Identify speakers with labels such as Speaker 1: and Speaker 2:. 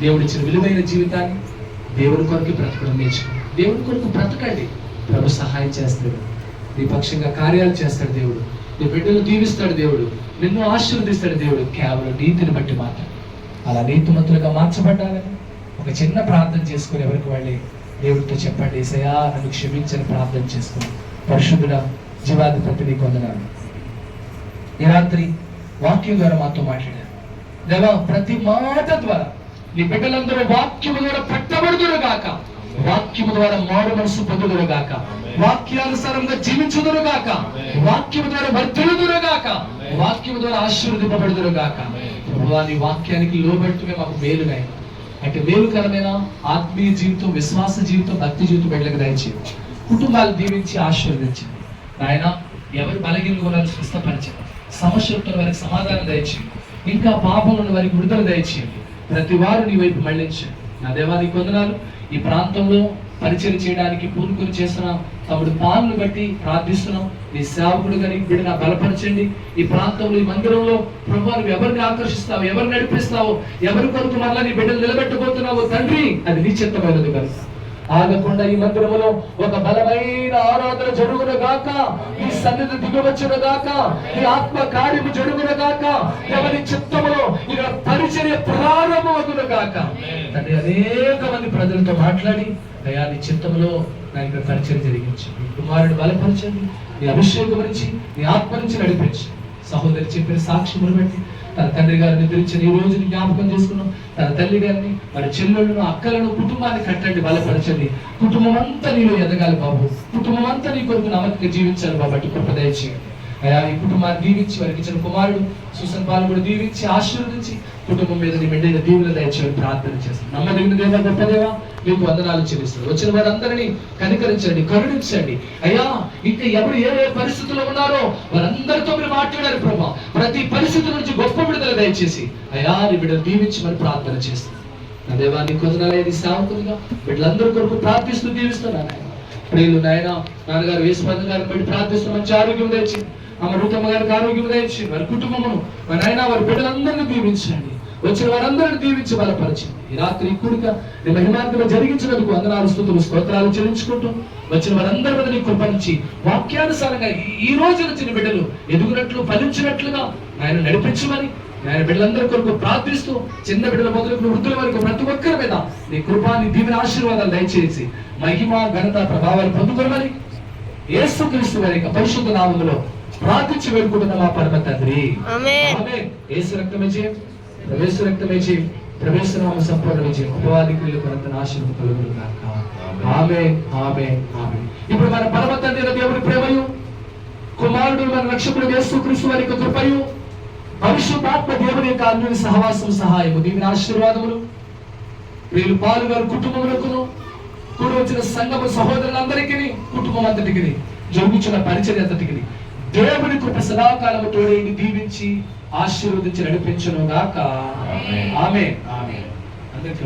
Speaker 1: దేవుడిచ్చిన విలువైన జీవితాన్ని దేవుని కొరకు బ్రతకడం నేర్చుకోండి. దేవుని కొరకు బ్రతకండి. ప్రభు సహాయం చేస్తాడు. నీ పక్షంగా కార్యాలు చేస్తాడు దేవుడు. నీ బిడ్డలు దీవిస్తాడు దేవుడు. నిన్ను ఆశీర్వదిస్తాడు దేవుడు. కేవలం నీతిని బట్టి మాత్రం. అలా నీతిమంతులుగా మార్చబడ్డాలని ఒక చిన్న ప్రార్థన చేసుకుని ఎవరికి వాళ్ళే దేవుడితో చెప్పండి, యేసయ్యా నన్ను క్షమించని ప్రార్థన చేసుకుని. పరిశుద్ధుడా, జీవాధిపతి నీకు వందనాలు. ఈ రాత్రి వాక్యం ద్వారా మాతో మాట్లాడారు దేవా. ప్రతి మాట ద్వారా నీ బిడ్డలందరూ వాక్యము ద్వారా పట్టబడుదురు గాక, వాక్యము ద్వారా మారు మనసు పొందుదురు గాక, వాక్యానుసారంగా జీవించుదురు గాక, వాక్యము ద్వారా వర్ధిల్లుదురు గాక, వాక్యము ద్వారా ఆశీర్వదింపబడుదురు గాక. నీ వాక్యానికి లోబట్టుమే మాకు మేలునైనా అంటే మేలుకరమైన ఆత్మీయ జీవితం, విశ్వాస జీవితం, భక్తి జీవితం బిడ్డలకు దయచేయండి. కుటుంబాలు దీవించి ఆశీర్వదించండి నాయన. ఎవరు బలహీనలు కూడా స్వస్థపరచండి. సమస్యలతో వారికి సమాధానం దయచేయండి. ఇంకా పాపంలో వారికి విడుదల దయచేయండి. ప్రతి వారు నీ వైపు మళ్ళించండి. నా దేవానికి వందనాలు. ఈ ప్రాంతంలో పరిచయం చేయడానికి పూనుకొని చేస్తున్నాం తమ్ముడు పాలను బట్టి ప్రార్థిస్తున్నాం. నీ సేవకుడుగా నీ బిడ్డను బలపరచండి. ఈ ప్రాంతంలో, ఈ మందిరంలో ప్రభు నువ్వు ఎవరిని ఆకర్షిస్తావు, ఎవరిని నడిపిస్తావు, ఎవరి కొరకు మరలా నీ బిడ్డలు నిలబెట్టబోతున్నావు తండ్రి, అది నీ చిత్తమైనది కనుక ఆగకుండా ఈ మందిరములో ఒక బలమైన ఆరాధన జరుగును గాక, ఈ సన్నిధి దిగవచ్చును గాక, ఈ ఆత్మ కార్యము జరుగును గాక, ఎవరి చిత్తములో ఇక పరిచర్య ప్రారంభమగును గాక. తండ్రి అనేక మంది ప్రజలతో మాట్లాడి అయ్యా నీ చిత్తములో నా ఇక్కడ పరిచర్య జరిగించండి. కుమారుడు బలపరచండి. నీ అభిషేకం నుంచి, నీ ఆత్మ నుంచి నడిపించండి. సహోదరి చెప్పిన సాక్ష్యములు బట్టి తన తండ్రి గారిని నిద్రించిన ఈ రోజుని జ్ఞాపకం చేసుకున్నాం. తన తల్లి గారిని, మరి చెల్లెళ్ళను, అక్కలను, కుటుంబాన్ని కట్టండి, బలపరచండి. కుటుంబం అంతా నీలో ఎదగాలి బాబు. కుటుంబం అంతా నీ కొరకు నమ్మకంగా జీవించాలి బాబు. అటు కృప దయచేయండి అయ్యా. ఈ కుటుంబాన్ని దీవించి, వారికి ఇచ్చిన కుమారుడు సుసన్ పాలు కూడా దీవించి ఆశీర్వదించి కుటుంబం మీద నీ మెండైన దీవులు దయచేయని ప్రార్థన చేస్తాను. నమ్మదగిన దేవా, గొప్ప దేవా, మీకు వందనాలు చెల్లిస్తారు. వచ్చిన వారందరినీ కనికరించండి, కరుణించండి అయ్యా. ఇంకా ఎవరు ఏ పరిస్థితుల్లో ఉన్నారో వారందరితో మీరు మాట్లాడారు ప్రభా. ప్రతి పరిస్థితి నుంచి గొప్ప విడుదల దయచేసి అయ్యా నీ బిడ్డలు దీవించి మరి ప్రార్థన చేస్తాను. నా దేవా నీకు వందనాలు. సేవకులుగా బిడ్డలందరి కొరకు ప్రార్థిస్తూ దీవిస్తున్నాను ఆయన. ప్రియులు నాయన నాన్నగారు యేసుపద గారిని బట్టి ప్రార్థిస్తూ మంచి ఆరోగ్యం తెచ్చింది. ఆమె రూతమ్మ గారికి ఆరోగ్యం తెచ్చింది. వారి కుటుంబమును వారి నాయన వారి బిడ్డలందరినీ దీవించండి. వచ్చిన వారందరిని దీవించి బలపరిచింది. ఈ రాత్రి కూడిక నీ మహిమార్గంలో జరిగించినందుకు వందనాలు, స్తుతులు, స్తోత్రాలు చెల్లించుకుంటూ వచ్చిన వారందరి మీద నీ కృపనిచ్చి వాక్యానుసారంగా ఈ రోజు నుంచి నీ బిడ్డలు ఎదుగునట్లు, ఫలించినట్లుగా ఆయన నడిపించమని ఆయన బిడ్డలందరి కొరకు ప్రార్థిస్తూ చిన్న బిడ్డల మొదలుకు వృద్ధుల వరకు ప్రతి ఒక్కరి మీద నీ కృపాని దీవెన ఆశీర్వాదాలు దయచేసి మహిమ, ఘనత, ప్రభావాలు పొందుకోమని యేసుక్రీస్తు వారి యొక్క పరిశుద్ధ నామములో ప్రార్థించి వేడుకుంటున్న మా పరమ తండ్రి. ఆమేన్. యేసు రక్తమే జయం, ప్రవేశ రక్తమే జయం, ప్రవేశనామ సంపూర్ణ విజయం, ఉపవాది క్రియలు కొనంత ఆశీర్వాదం కలుగును గాక. ఆమేన్, ఆమేన్, ఆమేన్. ఇప్పుడు మన పరమ తండ్రి దేవుని ప్రేమయు, కుమారుడు మన రక్షకుడు యేసుక్రీస్తు వారి యొక్క కృపయు, పరిశుద్ధాత్మ దేవుని యొక్క అన్యోన్య సహవాసం, సహాయము, దీవెన ఆశీర్వాదములు వీళ్ళు పాలుగారు కుటుంబములకును కూడి వచ్చిన సంఘము సహోదరులందరికీ, కుటుంబం అంతటికి, జరుగుతున్న పరిచర్య అంతటికి దేవుని కృప సదాకాలము తోడేండి దీవించి ఆశీర్వదించి నడిపించును గాక. ఆమేన్, ఆమేన్. అందరికీ